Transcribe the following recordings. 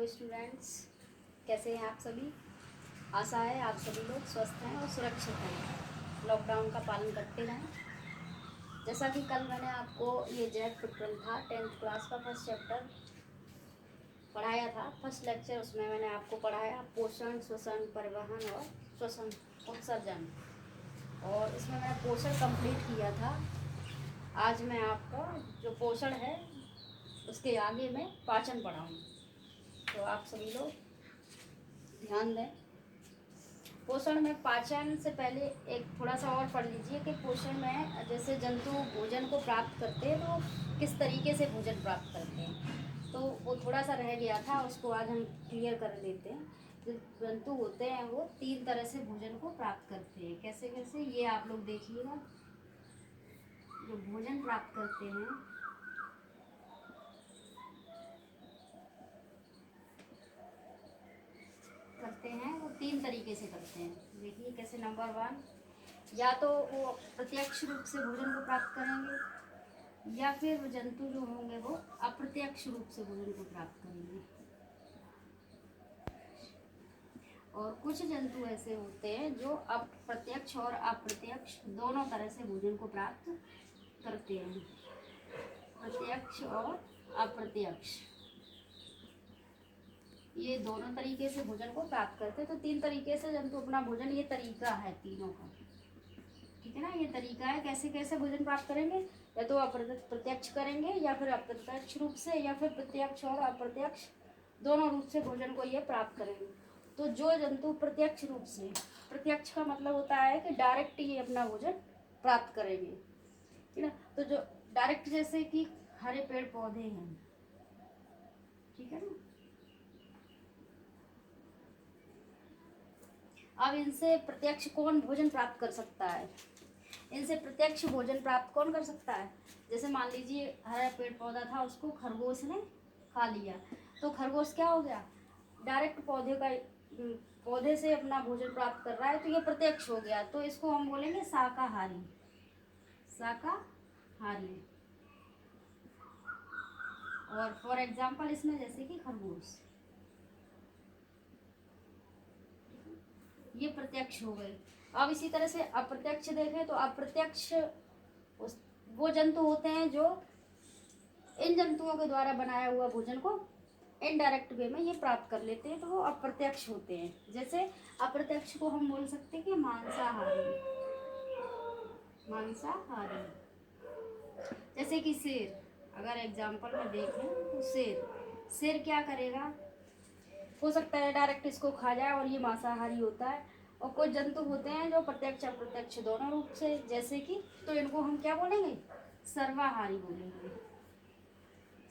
Hello students, कैसे हैं आप सभी। आशा है आप सभी लोग स्वस्थ हैं और सुरक्षित हैं, लॉकडाउन का पालन करते रहें। जैसा कि कल मैंने आपको ये जैक फुटप्रिंट था 10th क्लास का फर्स्ट चैप्टर पढ़ाया था, फर्स्ट लेक्चर। उसमें मैंने आपको पढ़ाया पोषण, श्वसन, परिवहन और श्वसन उत्सर्जन, और इसमें मैंने पोषण कंप्लीट किया था। आज मैं आपका जो पोषण है उसके आगे मैं पाचन पढ़ाऊँ, तो आप सभी लोग ध्यान दें। पोषण में पाचन से पहले एक थोड़ा सा और पढ़ लीजिए कि पोषण में जैसे जंतु भोजन को प्राप्त करते हैं तो किस तरीके से भोजन प्राप्त करते हैं, तो वो थोड़ा सा रह गया था, उसको आज हम क्लियर कर लेते हैं। जो जंतु होते हैं वो 3 तरह से भोजन को प्राप्त करते हैं। कैसे कैसे, ये आप लोग देखिएगा। जो भोजन प्राप्त करते हैं वो 3 तरीके से करते हैं। देखिए कैसे। नंबर 1, या तो वो प्रत्यक्ष रूप से भोजन को प्राप्त करेंगे, या फिर वो जंतु जो होंगे वो अप्रत्यक्ष रूप से भोजन को प्राप्त करेंगे। और कुछ जंतु ऐसे होते हैं जो प्रत्यक्ष और अप्रत्यक्ष दोनों तरह से भोजन को प्राप्त करते हैं। प्रत्यक्ष और अप्रत्यक्ष ये दोनों तरीके से भोजन को प्राप्त करते हैं। तो 3 तरीके से जंतु अपना भोजन, ये तरीका है तीनों का, ठीक है ना। ये तरीका है कैसे कैसे भोजन प्राप्त करेंगे, या तो प्रत्यक्ष करेंगे, या फिर अप्रत्यक्ष रूप से, या फिर प्रत्यक्ष और अप्रत्यक्ष दोनों रूप से भोजन को ये प्राप्त करेंगे। तो जो जंतु प्रत्यक्ष रूप से, प्रत्यक्ष का मतलब होता है कि डायरेक्ट ये अपना भोजन प्राप्त करेंगे, ठीक है ना। तो जो डायरेक्ट, जैसे कि हरे पेड़ पौधे हैं, ठीक है ना। अब इनसे प्रत्यक्ष कौन भोजन प्राप्त कर सकता है, इनसे प्रत्यक्ष भोजन प्राप्त कौन कर सकता है। जैसे मान लीजिए हरा पेड़ पौधा था, उसको खरगोश ने खा लिया, तो खरगोश क्या हो गया, डायरेक्ट पौधे से अपना भोजन प्राप्त कर रहा है, तो ये प्रत्यक्ष हो गया। तो इसको हम बोलेंगे शाकाहारी। शाकाहारी। और फॉर एग्जाम्पल इसमें जैसे कि खरगोश, ये प्रत्यक्ष हो गए। अब इसी तरह से अप्रत्यक्ष देखें तो अप्रत्यक्ष वो जंतु होते हैं जो इन जंतुओं के द्वारा बनाया हुआ भोजन को इनडायरेक्ट वे में ये प्राप्त कर लेते हैं, तो वो अप्रत्यक्ष होते हैं। जैसे अप्रत्यक्ष को हम बोल सकते हैं कि मांसाहारी। मांसाहारी जैसे कि शेर, अगर एग्जाम्पल में देखें तो शेर क्या करेगा, हो सकता है डायरेक्ट इसको खा जाए और ये मांसाहारी होता है। और कुछ जंतु होते हैं जो प्रत्यक्ष अप्रत्यक्ष दोनों रूप से, जैसे कि, तो इनको हम क्या बोलेंगे, सर्वाहारी बोलेंगे।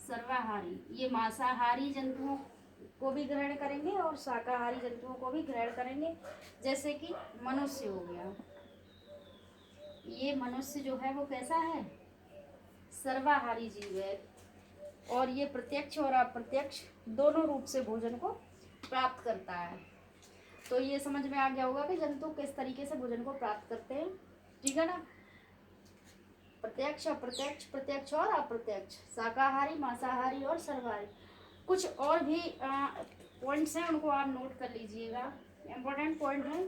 सर्वाहारी ये मांसाहारी जंतुओं को भी ग्रहण करेंगे और शाकाहारी जंतुओं को भी ग्रहण करेंगे। जैसे कि मनुष्य हो गया, ये मनुष्य जो है वो कैसा है, सर्वाहारी जीव है, और ये प्रत्यक्ष और अप्रत्यक्ष दोनों रूप से भोजन को प्राप्त करता है। तो ये समझ में आ गया होगा कि जंतु किस तरीके से भोजन को प्राप्त करते हैं, ठीक है ना। प्रत्यक्ष, अप्रत्यक्ष, प्रत्यक्ष और अप्रत्यक्ष, शाकाहारी, मांसाहारी और सर्वाहारी। कुछ और भी पॉइंट्स हैं, उनको आप नोट कर लीजिएगा, इम्पोर्टेंट पॉइंट है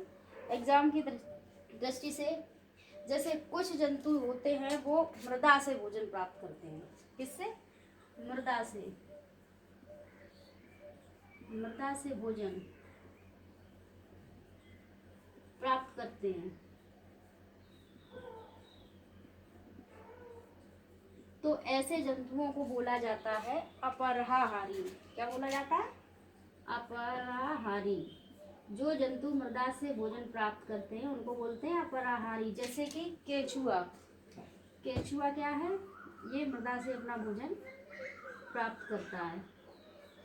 एग्जाम की दृष्टि से। जैसे कुछ जंतु होते हैं वो मृदा से भोजन प्राप्त करते हैं। किससे, मृदा से। मृदा से भोजन प्राप्त करते हैं, तो ऐसे जंतुओं को बोला जाता है अपराहारी। क्या बोला जाता है, अपराहारी। जो जंतु मृदा से भोजन प्राप्त करते हैं उनको बोलते हैं अपराहारी। जैसे कि केचुआ, केचुआ क्या है, ये मृदा से अपना भोजन प्राप्त करता है।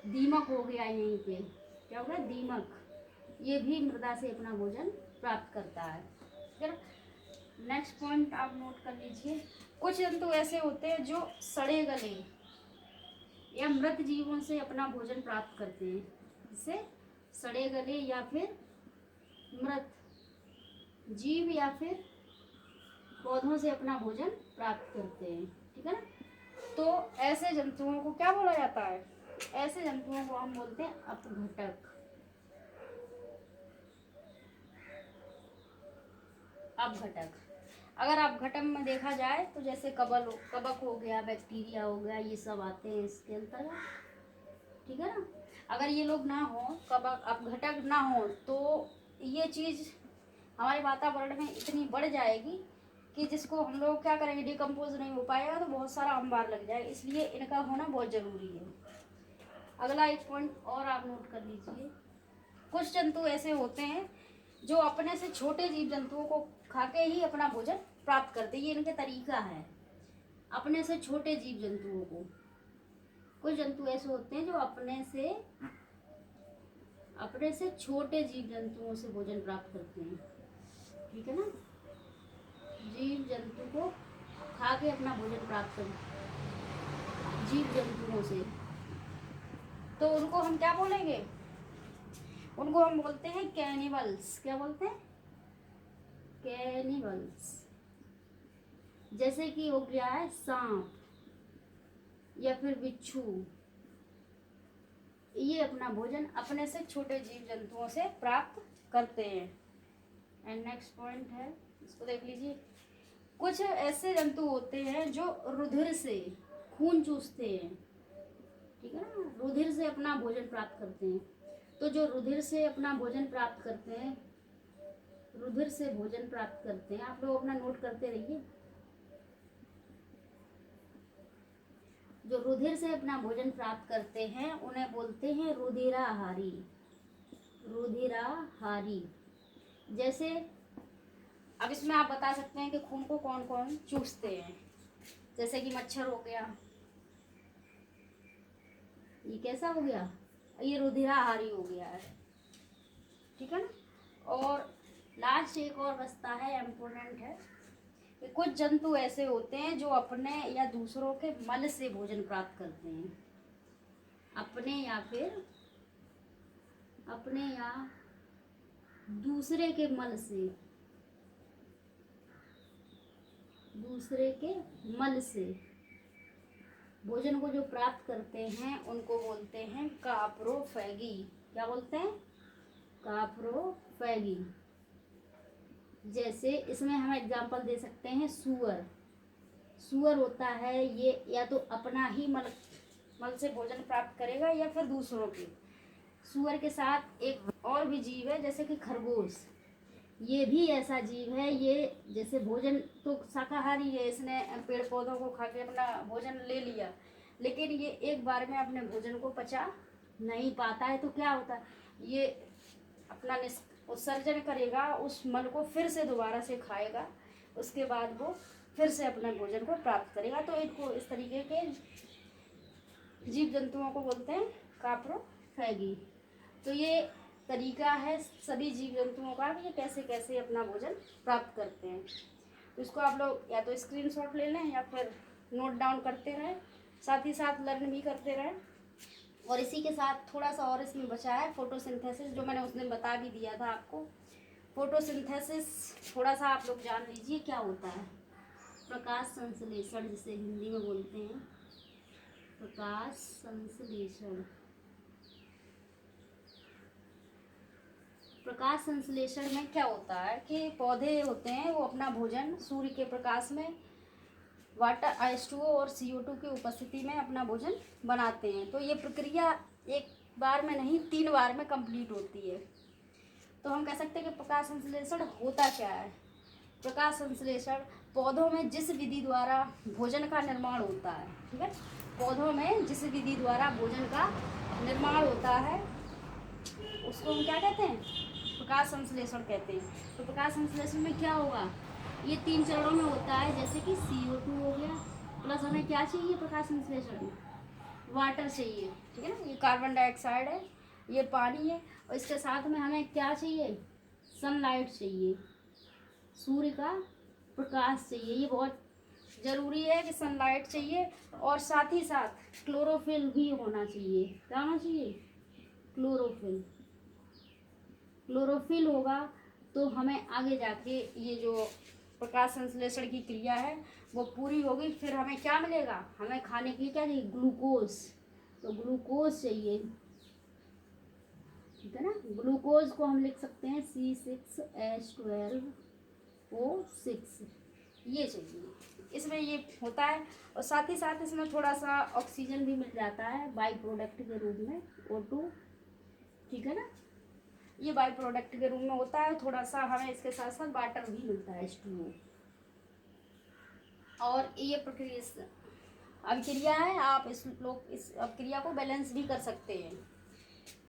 दीमक हो गया यहीं पे, क्या हो गया, दीमक, ये भी मृदा से अपना भोजन प्राप्त करता है। फिर नेक्स्ट पॉइंट आप नोट कर लीजिए। कुछ जंतु ऐसे होते हैं जो सड़े गले या मृत जीवों से अपना भोजन प्राप्त करते हैं। जिससे सड़े गले या फिर मृत जीव या फिर पौधों से अपना भोजन प्राप्त करते हैं, ठीक है ना। तो ऐसे जंतुओं को क्या बोला जाता है, ऐसे जंतुओं को हम बोलते हैं अपघटक। अपघटक। अगर अपघटन में देखा जाए तो जैसे कवक हो गया, बैक्टीरिया हो गया, ये सब आते हैं इसके अंतर्गत, ठीक है ना। अगर ये लोग ना हो, कवक अपघटक ना हो, तो ये चीज़ हमारे वातावरण में इतनी बढ़ जाएगी कि जिसको हम लोग क्या करेंगे, डिकम्पोज नहीं हो पाएगा तो बहुत सारा अंबार लग जाएगा। इसलिए इनका होना बहुत ज़रूरी है। अगला एक पॉइंट और आप नोट कर लीजिए। कुछ जंतु ऐसे होते हैं जो अपने से छोटे जीव जंतुओं को खा के ही अपना भोजन प्राप्त करते हैं। ये इनके तरीका है, अपने से छोटे जीव जंतुओं को। कुछ जंतु ऐसे होते हैं जो अपने से छोटे जीव जंतुओं से भोजन प्राप्त करते हैं, ठीक है ना। जीव जंतु को खा के अपना भोजन प्राप्त करते जीव जंतुओं से, तो उनको हम क्या बोलेंगे? उनको हम बोलते हैं कैनिबल्स। क्या बोलते हैं? कैनिबल्स। जैसे कि हो गया है सांप या फिर बिच्छू, ये अपना भोजन अपने से छोटे जीव जंतुओं से प्राप्त करते हैं। एंड नेक्स्ट पॉइंट है, इसको देख लीजिए। कुछ ऐसे जंतु होते हैं जो रुधिर से खून चूसते हैं, ठीक है ना, रुधिर से अपना भोजन प्राप्त करते हैं। तो जो रुधिर से अपना भोजन प्राप्त करते हैं, रुधिर से भोजन प्राप्त करते हैं, आप लोग अपना नोट करते रहिए। जो रुधिर से अपना भोजन प्राप्त करते हैं उन्हें बोलते हैं रुधिराहारी। रुधिराहारी। जैसे अब इसमें आप बता सकते हैं कि खून को कौन कौन चूसते हैं। जैसे कि मच्छर हो गया, ये कैसा हो गया, ये रुधिराहारी हो गया है, ठीक है ना। और लास्ट एक और बचता है, इम्पोर्टेंट है कि कुछ जंतु ऐसे होते हैं जो अपने या दूसरों के मल से भोजन प्राप्त करते हैं। अपने या दूसरे के मल से, दूसरे के मल से भोजन को जो प्राप्त करते हैं उनको बोलते हैं काप्रोफैगी। क्या बोलते हैं? काप्रोफैगी। जैसे इसमें हम एग्जांपल दे सकते हैं सुअर। सुअर होता है ये या तो अपना ही मल से भोजन प्राप्त करेगा या फिर दूसरों के। सुअर के साथ एक और भी जीव है जैसे कि खरगोश, ये भी ऐसा जीव है। ये जैसे भोजन तो शाकाहारी है, इसने पेड़ पौधों को खा के अपना भोजन ले लिया, लेकिन ये एक बार में अपने भोजन को पचा नहीं पाता है। तो क्या होता है, ये अपना उत्सर्जन करेगा, उस मल को फिर से दोबारा से खाएगा, उसके बाद वो फिर से अपने भोजन को प्राप्त करेगा। तो इनको इस तरीके के जीव जंतुओं को बोलते हैं काप्रोफैगी। तो ये तरीका है सभी जीव जंतुओं का कि ये कैसे कैसे अपना भोजन प्राप्त करते हैं। तो इसको आप लोग या तो स्क्रीनशॉट ले लें या फिर नोट डाउन करते रहें, साथ ही साथ लर्न भी करते रहें। और इसी के साथ थोड़ा सा और इसमें बचा है फोटोसिंथेसिस, जो मैंने उस दिन बता भी दिया था आपको। फोटोसिंथेसिस थोड़ा सा आप लोग जान लीजिए क्या होता है। प्रकाश संश्लेषण जिसे हिंदी में बोलते हैं, प्रकाश संश्लेषण। प्रकाश संश्लेषण में क्या होता है कि पौधे होते हैं वो अपना भोजन सूर्य के प्रकाश में वाटर H2O और CO2 की उपस्थिति में अपना भोजन बनाते हैं। तो ये प्रक्रिया एक बार में नहीं 3 बार में कंप्लीट होती है। तो हम कह सकते हैं कि प्रकाश संश्लेषण होता क्या है। प्रकाश संश्लेषण पौधों में जिस विधि द्वारा भोजन का निर्माण होता है, ठीक है, पौधों में जिस विधि द्वारा भोजन का निर्माण होता है उसको हम क्या कहते हैं? प्रकाश संश्लेषण कहते हैं। तो प्रकाश संश्लेषण में क्या होगा, ये 3 चरणों में होता है। जैसे कि CO2 हो गया, प्लस हमें क्या चाहिए प्रकाश संश्लेषण में? वाटर चाहिए, ठीक है ना, ये कार्बन डाइऑक्साइड है, ये पानी है, और इसके साथ में हमें क्या चाहिए? सनलाइट चाहिए, सूर्य का प्रकाश चाहिए। ये बहुत ज़रूरी है कि सनलाइट चाहिए, और साथ ही साथ क्लोरोफिल भी होना चाहिए। क्या होना चाहिए? क्लोरोफिल। क्लोरोफिल होगा तो हमें आगे जाके ये जो प्रकाश संश्लेषण की क्रिया है वो पूरी होगी। फिर हमें क्या मिलेगा? हमें खाने के लिए क्या चाहिए? ग्लूकोज। तो ग्लूकोज चाहिए, ठीक है ना। ग्लूकोज को हम लिख सकते हैं C6H12O6, ये चाहिए इसमें, ये होता है। और साथ ही साथ इसमें थोड़ा सा ऑक्सीजन भी मिल जाता है बाई प्रोडक्ट के रूप में, O2, ठीक है ना। ये बाई प्रोडक्ट के रूप में होता है। थोड़ा सा हमें इसके साथ साथ वाटर भी मिलता है, H2O। और ये प्रक्रिया अभिक्रिया है, आप इस अभिक्रिया को बैलेंस भी कर सकते हैं।